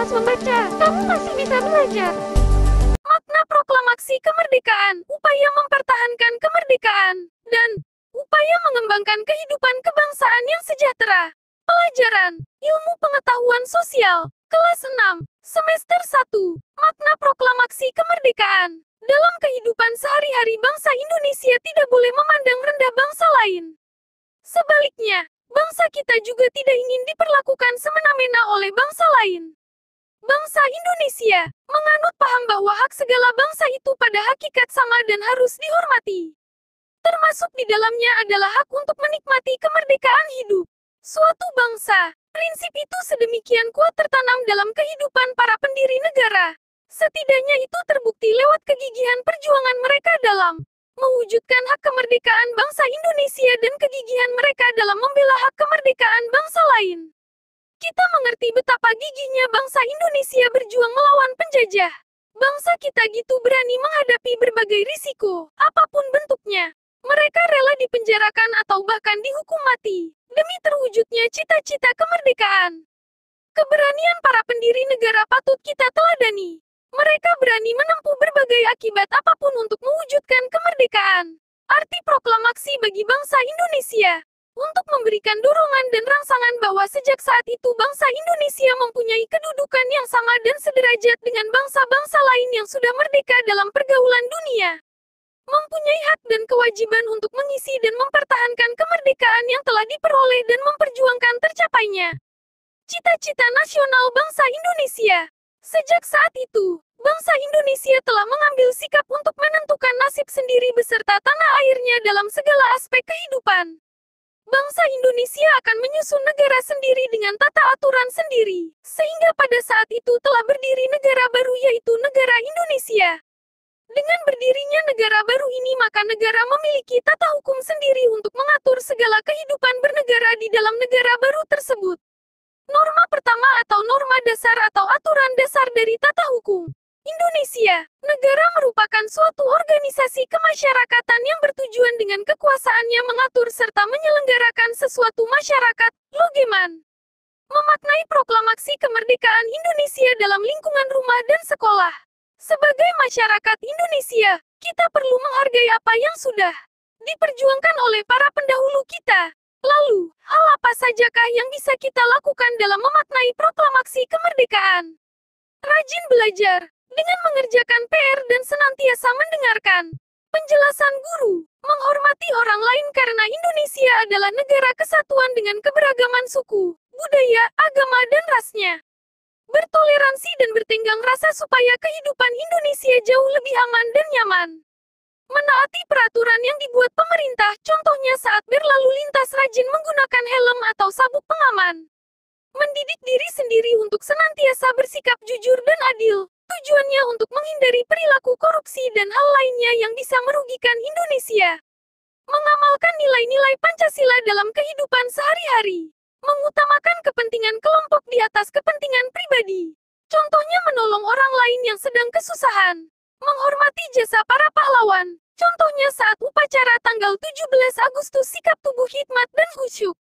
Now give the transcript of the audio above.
malas membaca. Kamu masih bisa belajar. Makna proklamasi kemerdekaan, upaya mempertahankan kemerdekaan, dan upaya mengembangkan kehidupan kebangsaan yang sejahtera. Pelajaran Ilmu Pengetahuan Sosial, kelas 6, semester 1. Makna proklamasi kemerdekaan. Dalam kehidupan sehari-hari bangsa Indonesia tidak boleh memandang rendah bangsa lain. Sebaliknya, bangsa kita juga tidak ingin diperlakukan semena-mena oleh bangsa lain. Bangsa Indonesia menganut paham bahwa hak segala bangsa itu pada hakikat sama dan harus dihormati. Termasuk di dalamnya adalah hak untuk menikmati kemerdekaan hidup suatu bangsa. Prinsip itu sedemikian kuat tertanam dalam kehidupan para pendiri negara. Setidaknya itu terbukti lewat kegigihan perjuangan mereka dalam mewujudkan hak kemerdekaan bangsa Indonesia dan kegigihan mereka dalam membela hak kemerdekaan bangsa lain. Kita mengerti betapa gigihnya bangsa Indonesia berjuang melawan penjajah. Bangsa kita gitu berani menghadapi berbagai risiko, apapun bentuknya. Mereka rela dipenjarakan atau bahkan dihukum mati, demi terwujudnya cita-cita kemerdekaan. Keberanian para pendiri negara patut kita teladani. Mereka berani menempuh berbagai akibat apapun untuk mewujudkan kemerdekaan. Arti proklamasi bagi bangsa Indonesia untuk memberikan dorongan dan rangsangan bahwa sejak saat itu bangsa Indonesia mempunyai kedudukan yang sama dan sederajat dengan bangsa-bangsa lain yang sudah merdeka dalam pergaulan dunia. Mempunyai hak dan kewajiban untuk mengisi dan mempertahankan kemerdekaan yang telah diperoleh dan memperjuangkan tercapainya cita-cita nasional bangsa Indonesia. Sejak saat itu, bangsa Indonesia telah mengambil sikap untuk menentukan nasib sendiri beserta tanah airnya dalam segala aspek kehidupan. Bangsa Indonesia akan menyusun negara sendiri dengan tata aturan sendiri, sehingga pada saat itu telah berdiri negara baru yaitu negara Indonesia. Dengan berdirinya negara baru ini maka negara memiliki tata hukum sendiri untuk mengatur segala kehidupan bernegara di dalam negara baru tersebut. Norma pertama atau norma dasar atau aturan dasar dari tata hukum Indonesia, negara merupakan suatu organisasi kemasyarakatan yang bertujuan dengan kekuasaannya mengatur serta menyelenggarakan sesuatu masyarakat, logeman. Memaknai proklamasi kemerdekaan Indonesia dalam lingkungan rumah dan sekolah. Sebagai masyarakat Indonesia, kita perlu menghargai apa yang sudah diperjuangkan oleh para pendahulu kita. Lalu, hal apa sajakah yang bisa kita lakukan dalam memaknai proklamasi kemerdekaan? Rajin belajar, dengan mengerjakan PR dan senantiasa mendengarkan penjelasan guru, menghormati orang lain karena Indonesia adalah negara kesatuan dengan keberagaman suku, budaya, agama dan rasnya. Bertoleransi dan bertenggang rasa supaya kehidupan Indonesia jauh lebih aman dan nyaman. Menaati peraturan yang dibuat pemerintah, contohnya saat berlalu lintas rajin menggunakan helm atau sabuk pengaman. Mendidik diri sendiri untuk senantiasa bersikap jujur dan adil, tujuannya untuk menghindari perilaku korupsi dan hal lainnya yang bisa merugikan Indonesia. Mengamalkan nilai-nilai Pancasila dalam kehidupan sehari-hari. Mengutamakan kepentingan kelompok di atas kepentingan pribadi. Contohnya menolong orang lain yang sedang kesusahan. Menghormati jasa para pahlawan. Contohnya saat upacara tanggal 17 Agustus sikap tubuh hikmat dan khusyuk.